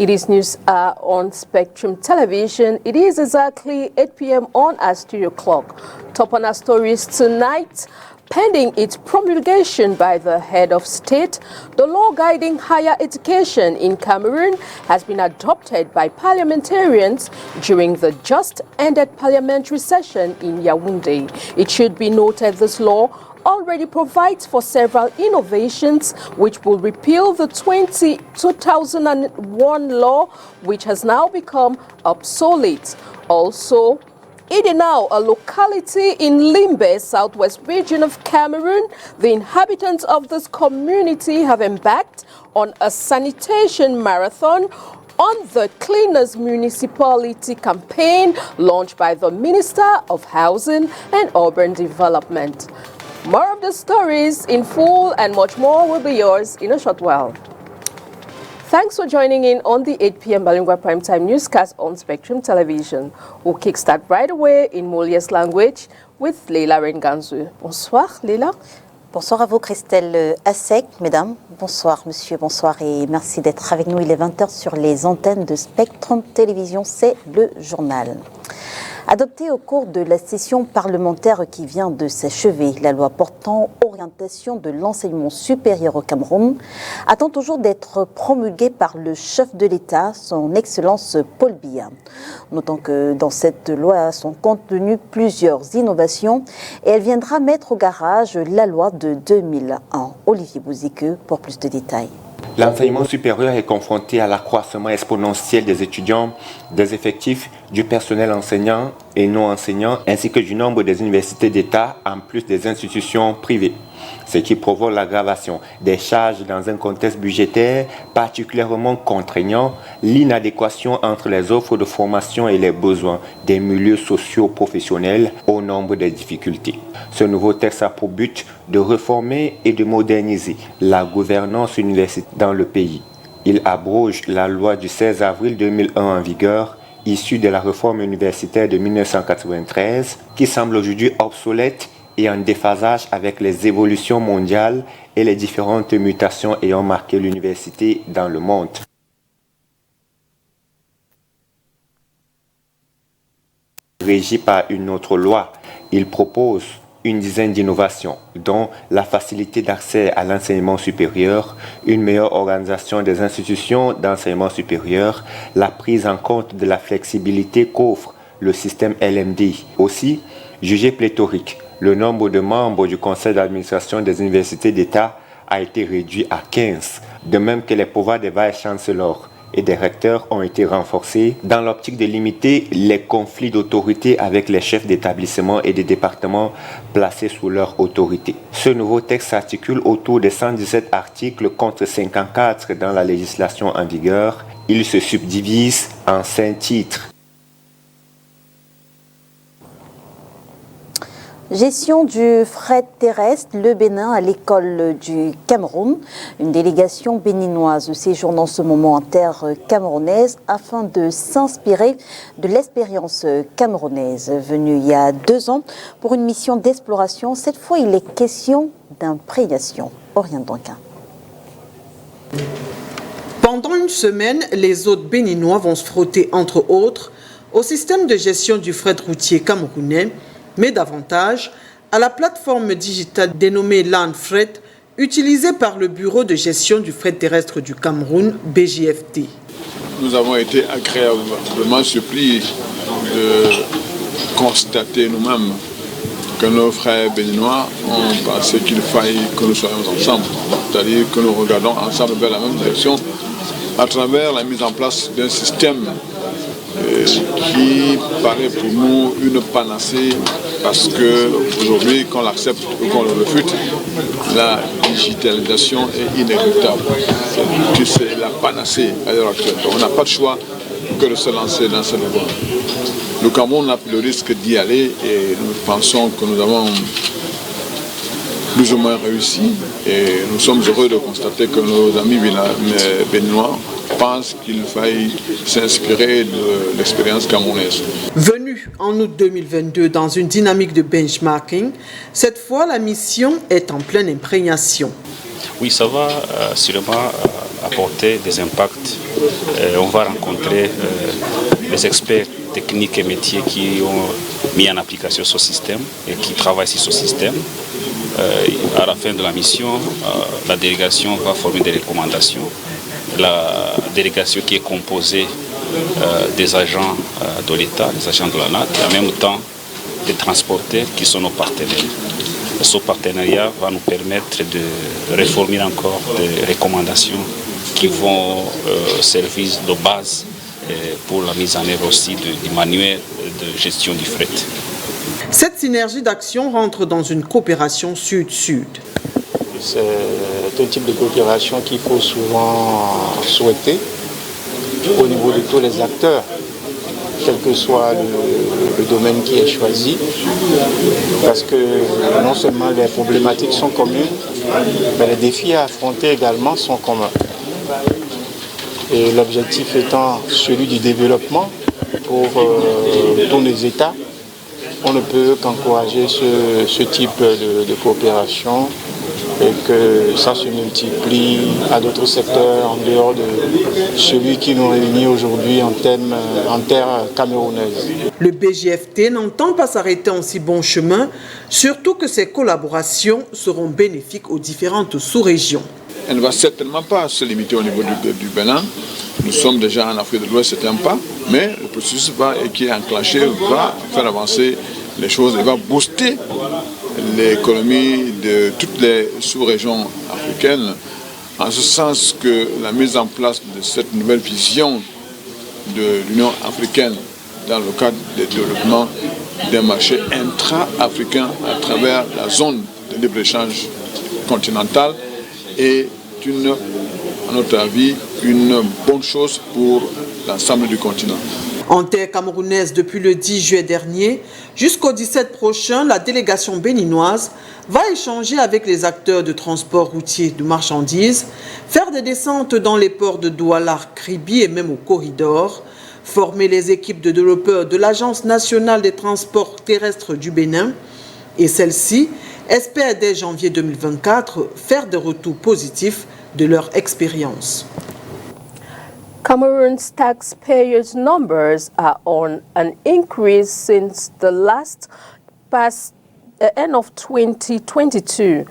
It is news on Spectrum Television. It is exactly 8 p.m. on our studio clock. Top on our stories tonight. Pending its promulgation by the head of state, the law guiding higher education in Cameroon has been adopted by parliamentarians during the just-ended parliamentary session in Yaoundé. It should be noted this law already provides for several innovations which will repeal the 2001 law, which has now become obsolete. Also, Idenau, a locality in Limbe, southwest region of Cameroon, the inhabitants of this community have embarked on a sanitation marathon on the Cleaners Municipality campaign launched by the Minister of Housing and Urban Development. More of the stories in full and much more will be yours in a short while. Thanks for joining in on the 8 p.m. Bilingual Primetime Newscast on Spectrum Television. We'll kickstart right away in Molière's language with Leila Renganzu. Bonsoir, Leila. Bonsoir à vous, Christelle Assec, mesdames. Bonsoir, monsieur, bonsoir et merci d'être avec nous. Il est 20h sur les antennes de Spectrum Télévision, c'est le journal. Adoptée au cours de la session parlementaire qui vient de s'achever, la loi portant orientation de l'enseignement supérieur au Cameroun attend toujours d'être promulguée par le chef de l'État, son Excellence Paul Biya. Notons que dans cette loi sont contenues plusieurs innovations et elle viendra mettre au garage la loi de 2001. Olivier Bouzique pour plus de détails. L'enseignement supérieur est confronté à l'accroissement exponentiel des étudiants, des effectifs, du personnel enseignant et non enseignant, ainsi que du nombre des universités d'État, en plus des institutions privées. Ce qui provoque l'aggravation des charges dans un contexte budgétaire particulièrement contraignant, l'inadéquation entre les offres de formation et les besoins des milieux sociaux professionnels au nombre des difficultés. Ce nouveau texte a pour but de réformer et de moderniser la gouvernance universitaire dans le pays. Il abroge la loi du 16 avril 2001 en vigueur, issue de la réforme universitaire de 1993, qui semble aujourd'hui obsolète et en déphasage avec les évolutions mondiales et les différentes mutations ayant marqué l'université dans le monde. Régi par une autre loi, il propose une dizaine d'innovations, dont la facilité d'accès à l'enseignement supérieur, une meilleure organisation des institutions d'enseignement supérieur, la prise en compte de la flexibilité qu'offre le système LMD. Aussi, jugé pléthorique, le nombre de membres du conseil d'administration des universités d'État a été réduit à 15, de même que les pouvoirs des vice-chancellors et des recteurs ont été renforcés dans l'optique de limiter les conflits d'autorité avec les chefs d'établissement et des départements placés sous leur autorité. Ce nouveau texte s'articule autour de 117 articles contre 54 dans la législation en vigueur. Il se subdivise en 5 titres. Gestion du fret terrestre, le Bénin à l'école du Cameroun. Une délégation béninoise séjourne en ce moment en terre camerounaise afin de s'inspirer de l'expérience camerounaise venue il y a 2 ans pour une mission d'exploration. Cette fois, il est question d'imprégnation. Orient Duncan. Pendant une semaine, les hôtes béninois vont se frotter, entre autres, au système de gestion du fret routier camerounais, mais davantage à la plateforme digitale dénommée LandFret, utilisée par le Bureau de gestion du fret terrestre du Cameroun, BJFT. Nous avons été agréablement surpris de constater nous-mêmes que nos frères béninois ont pensé qu'il faille que nous soyons ensemble, c'est-à-dire que nous regardons ensemble vers la même direction à travers la mise en place d'un système qui paraît pour nous une panacée parce qu'aujourd'hui, qu'on l'accepte ou qu'on le refute, la digitalisation est inéluctable. C'est la panacée à l'heure actuelle. On n'a pas de choix que de se lancer dans cette voie. Le Cameroun a pris le risque d'y aller et nous pensons que nous avons plus ou moins réussi et nous sommes heureux de constater que nos amis béninois pensent qu'il faille s'inspirer de l'expérience camerounaise. Venue en août 2022 dans une dynamique de benchmarking, cette fois la mission est en pleine imprégnation. Oui, ça va sûrement apporter des impacts. On va rencontrer les experts techniques et métiers qui ont mis en application ce système et qui travaillent sur ce système. À la fin de la mission, la délégation va former des recommandations. La délégation qui est composée des agents de l'État, des agents de la NAT, et en même temps des transporteurs qui sont nos partenaires. Ce partenariat va nous permettre de réformer encore des recommandations qui vont servir de base pour la mise en œuvre aussi du manuel de gestion du fret. Cette synergie d'action rentre dans une coopération sud-sud. C'est un type de coopération qu'il faut souvent souhaiter au niveau de tous les acteurs, quel que soit le domaine qui est choisi, parce que non seulement les problématiques sont communes, mais les défis à affronter également sont communs. Et l'objectif étant celui du développement pour tous les États, on ne peut qu'encourager ce type de coopération et que ça se multiplie à d'autres secteurs en dehors de celui qui nous réunit aujourd'hui en terre camerounaise. Le BJFT n'entend pas s'arrêter en si bon chemin, surtout que ces collaborations seront bénéfiques aux différentes sous-régions. Elle ne va certainement pas se limiter au niveau du Bénin. Nous sommes déjà en Afrique de l'Ouest, c'est un pas, mais le processus qui est enclenché va faire avancer les choses et va booster l'économie de toutes les sous-régions africaines, en ce sens que la mise en place de cette nouvelle vision de l'Union africaine dans le cadre du développement d'un marché intra-africain à travers la zone de libre-échange continentale est, à notre avis, une bonne chose pour l'ensemble du continent. En terre camerounaise, depuis le 10 juillet dernier jusqu'au 17 prochain, la délégation béninoise va échanger avec les acteurs de transport routier de marchandises, faire des descentes dans les ports de Douala, Kribi et même au corridor, former les équipes de développeurs de l'Agence nationale des transports terrestres du Bénin et celle-ci espère dès janvier 2024 faire des retours positifs de leur expérience. Cameroon's taxpayers' numbers are on an increase since the past end of 2022.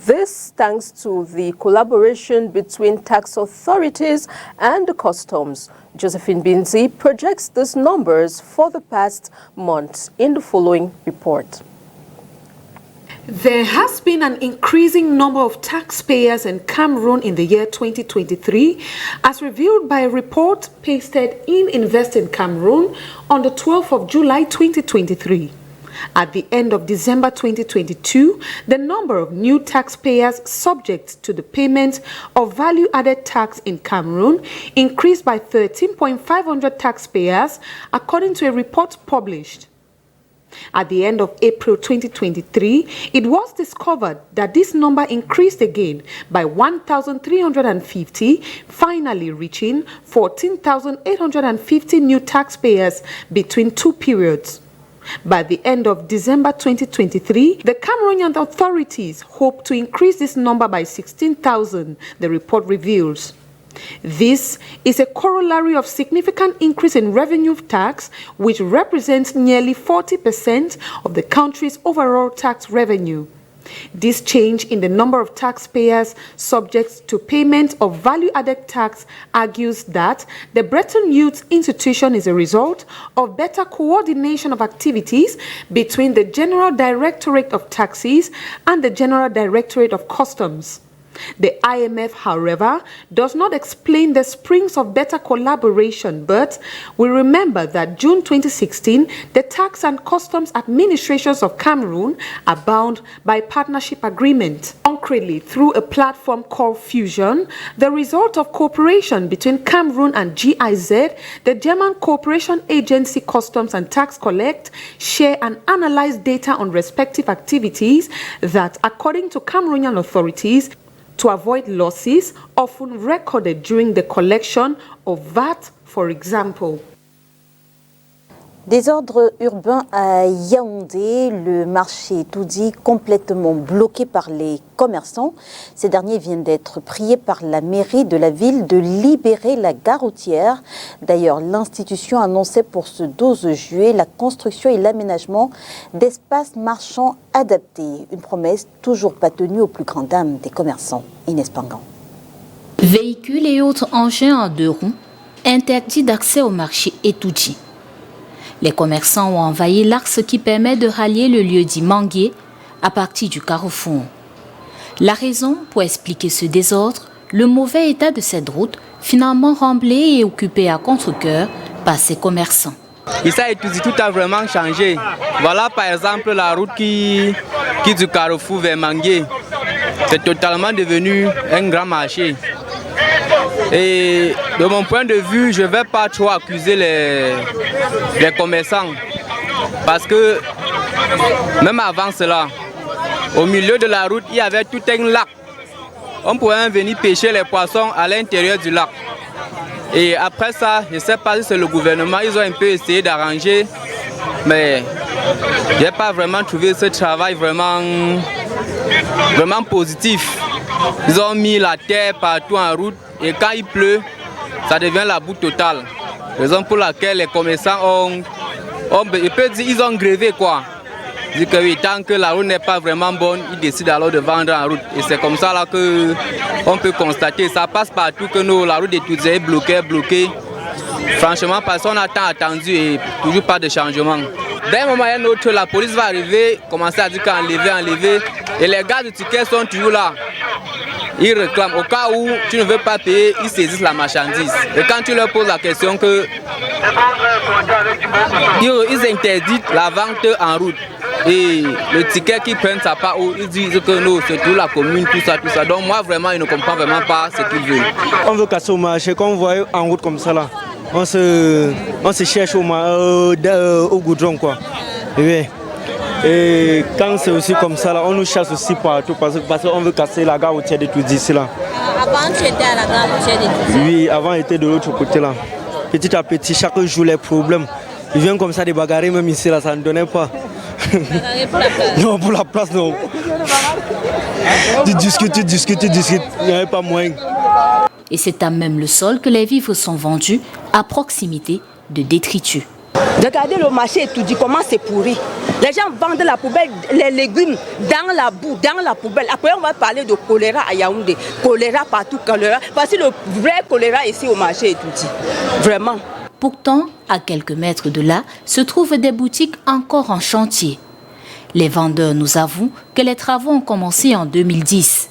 This thanks to the collaboration between tax authorities and the customs. Josephine Binzi projects these numbers for the past month in the following report. There has been an increasing number of taxpayers in Cameroon in the year 2023, as revealed by a report pasted in Invest in Cameroon on the 12th of July 2023. At the end of December 2022, the number of new taxpayers subject to the payment of value-added tax in Cameroon increased by 13,500 taxpayers, according to a report published. At the end of April 2023, it was discovered that this number increased again by 1,350, finally reaching 14,850 new taxpayers between two periods. By the end of December 2023, the Cameroonian authorities hope to increase this number by 16,000, the report reveals. This is a corollary of significant increase in revenue tax, which represents nearly 40% of the country's overall tax revenue. This change in the number of taxpayers subject to payment of value-added tax argues that the Bretton Woods institution is a result of better coordination of activities between the General Directorate of Taxes and the General Directorate of Customs. The IMF, however, does not explain the springs of better collaboration, but we remember that June 2016, the Tax and Customs Administrations of Cameroon are bound by partnership agreement. Concretely, through a platform called Fusion, the result of cooperation between Cameroon and GIZ, the German Cooperation Agency Customs and Tax Collect, share and analyze data on respective activities that, according to Cameroonian authorities, to avoid losses often recorded during the collection of VAT, for example. Désordre urbain à Yaoundé, le marché Toudi complètement bloqué par les commerçants. Ces derniers viennent d'être priés par la mairie de la ville de libérer la gare routière. D'ailleurs, l'institution annonçait pour ce 12 juillet la construction et l'aménagement d'espaces marchands adaptés. Une promesse toujours pas tenue aux plus grandes dames des commerçants. Inès Pangan. Véhicules et autres engins en 2 roues interdits d'accès au marché Etoudji. Les commerçants ont envahi l'axe qui permet de rallier le lieu dit Mangué à partir du carrefour. La raison pour expliquer ce désordre, le mauvais état de cette route, finalement remblée et occupée à contre-cœur par ces commerçants. Ici à Etoudji, tout a vraiment changé. Voilà par exemple la route qui du carrefour vers Mangué. C'est totalement devenu un grand marché. Et de mon point de vue, je ne vais pas trop accuser les commerçants. Parce que même avant cela, au milieu de la route, il y avait tout un lac. On pouvait venir pêcher les poissons à l'intérieur du lac. Et après ça, je ne sais pas si c'est le gouvernement, ils ont un peu essayé d'arranger. Mais je n'ai pas vraiment trouvé ce travail vraiment positif. Ils ont mis la terre partout en route. Et quand il pleut, ça devient la boue totale. Raison pour laquelle les commerçants ils ont grévé quoi. Ils disent que oui, tant que la route n'est pas vraiment bonne, ils décident alors de vendre en route. Et c'est comme ça là qu'on peut constater. Ça passe partout que la route est est bloquée. Franchement, parce qu'on a tant attendu et toujours pas de changement. D'un moment à un autre, la police va arriver, commencer à dire qu'enlever. Et les gars du ticket sont toujours là. Ils réclament. Au cas où tu ne veux pas payer, ils saisissent la marchandise. Et quand tu leur poses la question ils interdisent la vente en route. Et le ticket qu'ils prennent, ça part où ils disent que non, c'est tout la commune, tout ça. Donc moi vraiment, je ne comprends vraiment pas ce qu'ils veulent. On veut casser au marché, quand on voit en route comme ça là, on se cherche au goudron quoi. Et quand c'est aussi comme ça, là, on nous chasse aussi partout parce qu'on veut casser la gare routière de Toudji ici là. Avant tu étais à la gare routière de Toudji? Oui, avant j'étais de l'autre côté là. Petit à petit, chaque jour les problèmes. Ils viennent comme ça de bagarrer même ici là, ça ne donnait pas. Bagarrer pour la place? Non, pour la place non. Tu discutes, il n'y avait pas moyen. Et c'est à même le sol que les vivres sont vendus à proximité de détritus. Regardez le marché Etoudji, comment c'est pourri. Les gens vendent la poubelle, les légumes dans la boue, dans la poubelle. Après, on va parler de choléra à Yaoundé. Choléra partout, choléra. Voici le vrai choléra ici au marché Etoudji. Vraiment. Pourtant, à quelques mètres de là, se trouvent des boutiques encore en chantier. Les vendeurs nous avouent que les travaux ont commencé en 2010.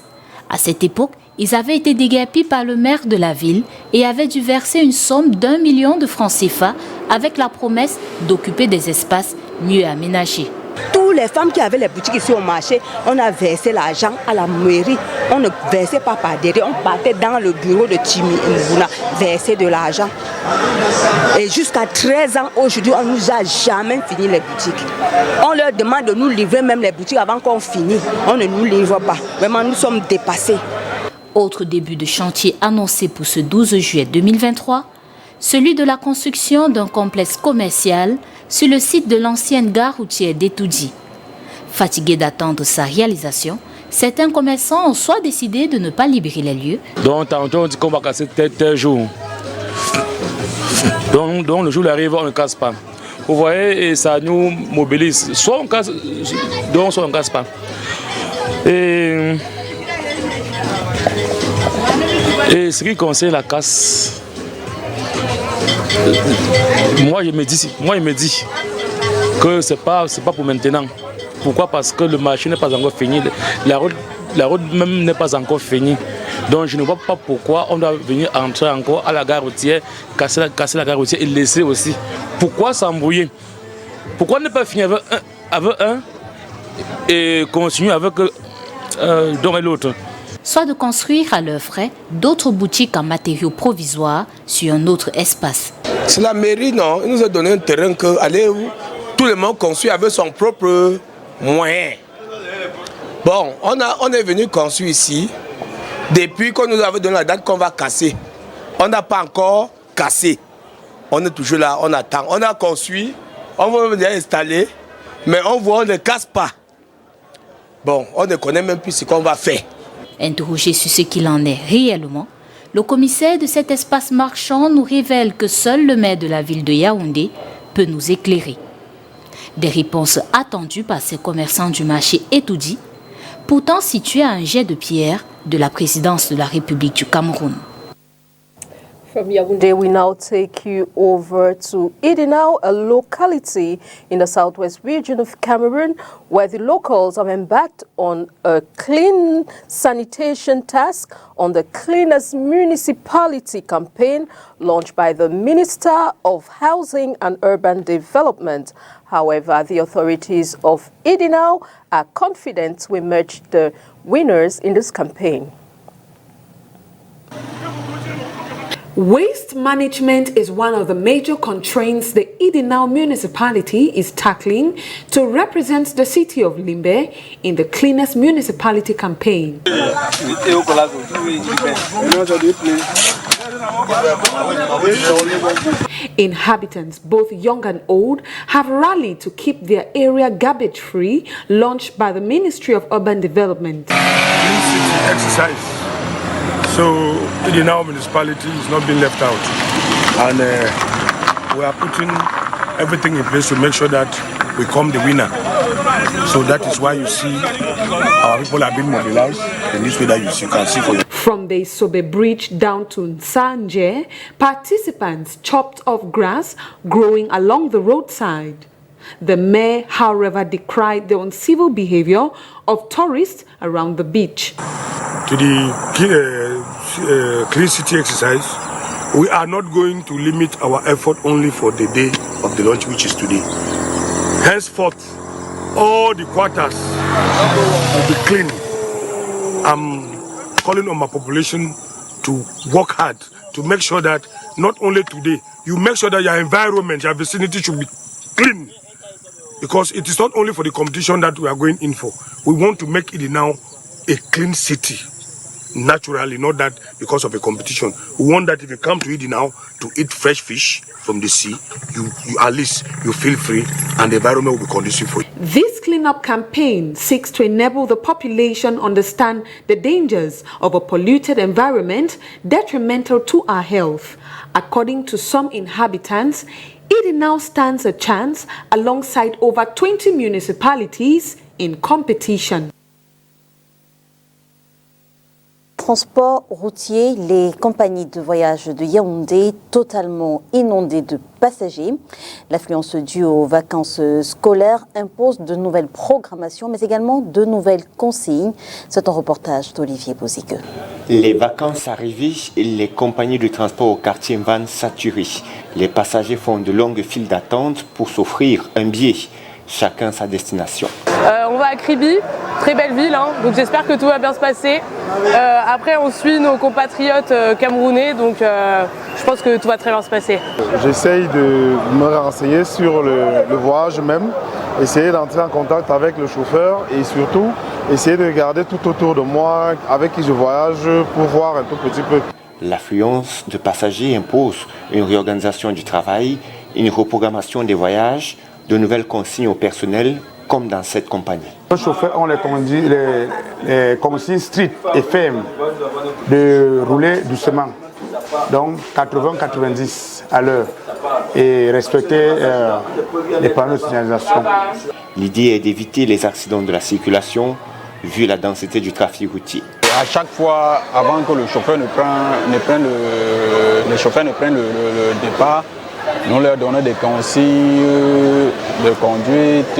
À cette époque, ils avaient été déguerpis par le maire de la ville et avaient dû verser une somme d'1 million de francs CFA avec la promesse d'occuper des espaces mieux aménagés. Toutes les femmes qui avaient les boutiques ici au marché, on a versé l'argent à la mairie. On ne versait pas par derrière, on partait dans le bureau de Timi Mbouna, verser de l'argent. Et jusqu'à 13 ans aujourd'hui, on ne nous a jamais fini les boutiques. On leur demande de nous livrer même les boutiques avant qu'on finisse. On ne nous livre pas. Vraiment, nous sommes dépassés. Autre début de chantier annoncé pour ce 12 juillet 2023, celui de la construction d'un complexe commercial sur le site de l'ancienne gare routière d'Etoudji. Fatigués d'attendre sa réalisation, certains commerçants ont soit décidé de ne pas libérer les lieux. Donc, tantôt on dit qu'on va casser tel jour. Donc le jour arrive, on ne casse pas. Vous voyez, et ça nous mobilise. Soit on casse, soit on ne casse pas. Et ce qui concerne la casse, moi je me dis que c'est pas pour maintenant. Pourquoi? Parce que le marché n'est pas encore fini, la route même n'est pas encore finie. Donc je ne vois pas pourquoi on doit venir entrer encore à la gare routière, casser la gare routière et laisser aussi. Pourquoi s'embrouiller? Pourquoi ne pas finir avec un et continuer avec l'un et l'autre? Soit de construire à leurs frais d'autres boutiques en matériaux provisoires sur un autre espace. C'est la mairie, non? Il nous a donné un terrain que allez où tout le monde construit avec son propre moyen. Bon, on est venu construire ici. Depuis qu'on nous avait donné la date qu'on va casser, on n'a pas encore cassé. On est toujours là, on attend. On a construit On voit venir installer, mais on voit, on ne casse pas. Bon, on ne connaît même plus ce qu'on va faire. Interrogé sur ce qu'il en est réellement, le commissaire de cet espace marchand nous révèle que seul le maire de la ville de Yaoundé peut nous éclairer. Des réponses attendues par ces commerçants du marché Etoudi, pourtant situé à un jet de pierre de la présidence de la République du Cameroun. From Yaoundé, we now take you over to Idinao, a locality in the southwest region of Cameroon, where the locals have embarked on a clean sanitation task on the Cleanest Municipality campaign launched by the Minister of Housing and Urban Development. However, the authorities of Idinao are confident to emerge the winners in this campaign. Waste management is one of the major constraints the Idinao municipality is tackling to represent the city of Limbe in the Cleanest Municipality campaign. Inhabitants, both young and old, have rallied to keep their area garbage-free, launched by the Ministry of Urban Development. Clean city exercise. So Idinao municipality is not being left out, and we are putting everything in place to make sure that we come the winner. So that is why you see our people are being mobilized in this way that you can see for you. From the Sobe Bridge down to Nsanje, participants chopped off grass growing along the roadside. The mayor, however, decried the uncivil behavior of tourists around the beach. To the clean city exercise, we are not going to limit our effort only for the day of the launch, which is today. Henceforth, all the quarters will be clean. I'm calling on my population to work hard to make sure that not only today, you make sure that your environment, your vicinity should be clean. Because it is not only for the competition that we are going in for. We want to make it now a clean city. Naturally, not that because of a competition. We want that if you come to Idinao to eat fresh fish from the sea, you at least you feel free and the environment will be conducive for you. This cleanup campaign seeks to enable the population understand the dangers of a polluted environment detrimental to our health. According to some inhabitants, Idinao stands a chance alongside over 20 municipalities in competition. Transport routier, les compagnies de voyage de Yaoundé totalement inondées de passagers. L'affluence due aux vacances scolaires impose de nouvelles programmations, mais également de nouvelles consignes. C'est un reportage d'Olivier Bozigue. Les vacances arrivées, les compagnies de transport au quartier Van saturées. Les passagers font de longues files d'attente pour s'offrir un billet, chacun sa destination. On va à Kribi, très belle ville, hein, donc j'espère que tout va bien se passer. Après on suit nos compatriotes camerounais, donc je pense que tout va très bien se passer. J'essaye de me renseigner sur le voyage même, essayer d'entrer en contact avec le chauffeur et surtout essayer de regarder tout autour de moi avec qui je voyage pour voir un tout petit peu. L'affluence de passagers impose une réorganisation du travail, une reprogrammation des voyages, de nouvelles consignes au personnel, comme dans cette compagnie. Les chauffeurs ont les consignes strictes et fermes de rouler doucement, donc 80-90 à l'heure, et respecter les panneaux de signalisation. L'idée est d'éviter les accidents de la circulation, vu la densité du trafic routier. À chaque fois, avant que le chauffeur ne prenne le départ, nous leur donnons des consignes de conduite.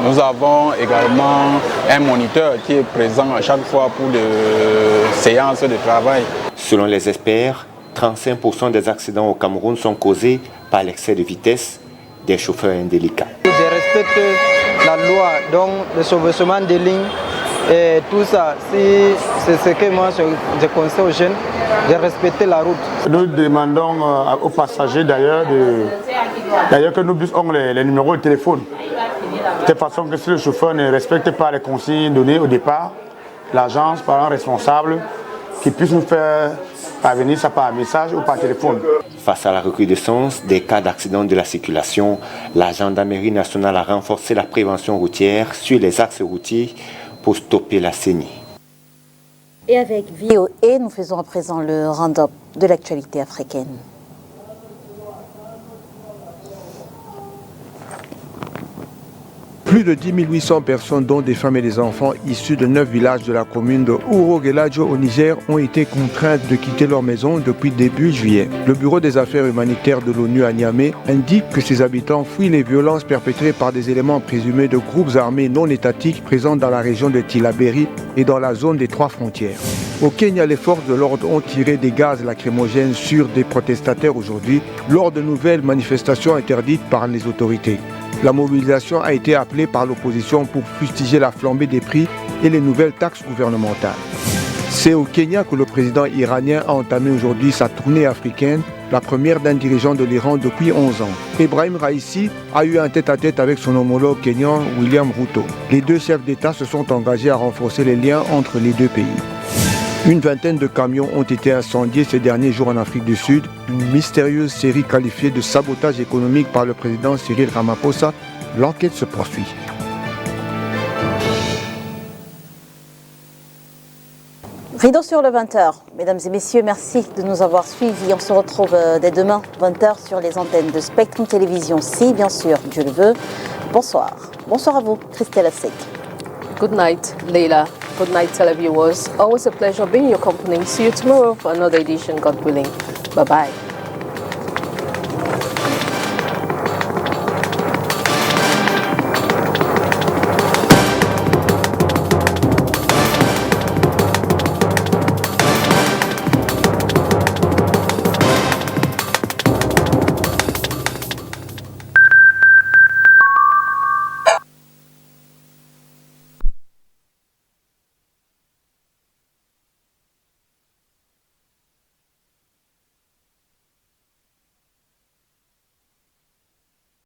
Nous avons également un moniteur qui est présent à chaque fois pour les séances de travail. Selon les experts, 35% des accidents au Cameroun sont causés par l'excès de vitesse des chauffeurs indélicats. Je respecte la loi, donc le chevauchement des lignes et tout ça. Si c'est ce que moi je conseille aux jeunes, de respecter la route. Nous demandons aux passagers d'ailleurs que nous puissions les numéros de téléphone. De telle façon que si le chauffeur ne respecte pas les consignes données au départ, l'agence, par un responsable, qu'ils puissent nous faire parvenir ça par message ou par téléphone. Face à la recrudescence des cas d'accidents de la circulation, la gendarmerie nationale a renforcé la prévention routière sur les axes routiers pour stopper la saignée. Et avec VOA, nous faisons à présent le round-up de l'actualité africaine. Plus de 10 800 personnes, dont des femmes et des enfants, issus de 9 villages de la commune de Ouro-Guéladjo au Niger, ont été contraintes de quitter leur maison depuis début juillet. Le Bureau des affaires humanitaires de l'ONU à Niamey indique que ces habitants fuient les violences perpétrées par des éléments présumés de groupes armés non étatiques présents dans la région de Tillabéri et dans la zone des 3 frontières. Au Kenya, les forces de l'ordre ont tiré des gaz lacrymogènes sur des protestataires aujourd'hui lors de nouvelles manifestations interdites par les autorités. La mobilisation a été appelée par l'opposition pour fustiger la flambée des prix et les nouvelles taxes gouvernementales. C'est au Kenya que le président iranien a entamé aujourd'hui sa tournée africaine, la première d'un dirigeant de l'Iran depuis 11 ans. Ebrahim Raïssi a eu un tête-à-tête avec son homologue kenyan William Ruto. Les deux chefs d'État se sont engagés à renforcer les liens entre les deux pays. Une vingtaine de camions ont été incendiés ces derniers jours en Afrique du Sud, une mystérieuse série qualifiée de sabotage économique par le président Cyril Ramaphosa. L'enquête se poursuit. Rideau sur le 20h. Mesdames et messieurs, merci de nous avoir suivis. On se retrouve dès demain, 20h, sur les antennes de Spectrum Télévision, si bien sûr Dieu le veut. Bonsoir. Bonsoir à vous, Christelle Assek. Good night, Leila. Good night, televiewers. Always a pleasure being in your company. See you tomorrow for another edition, God willing. Bye-bye.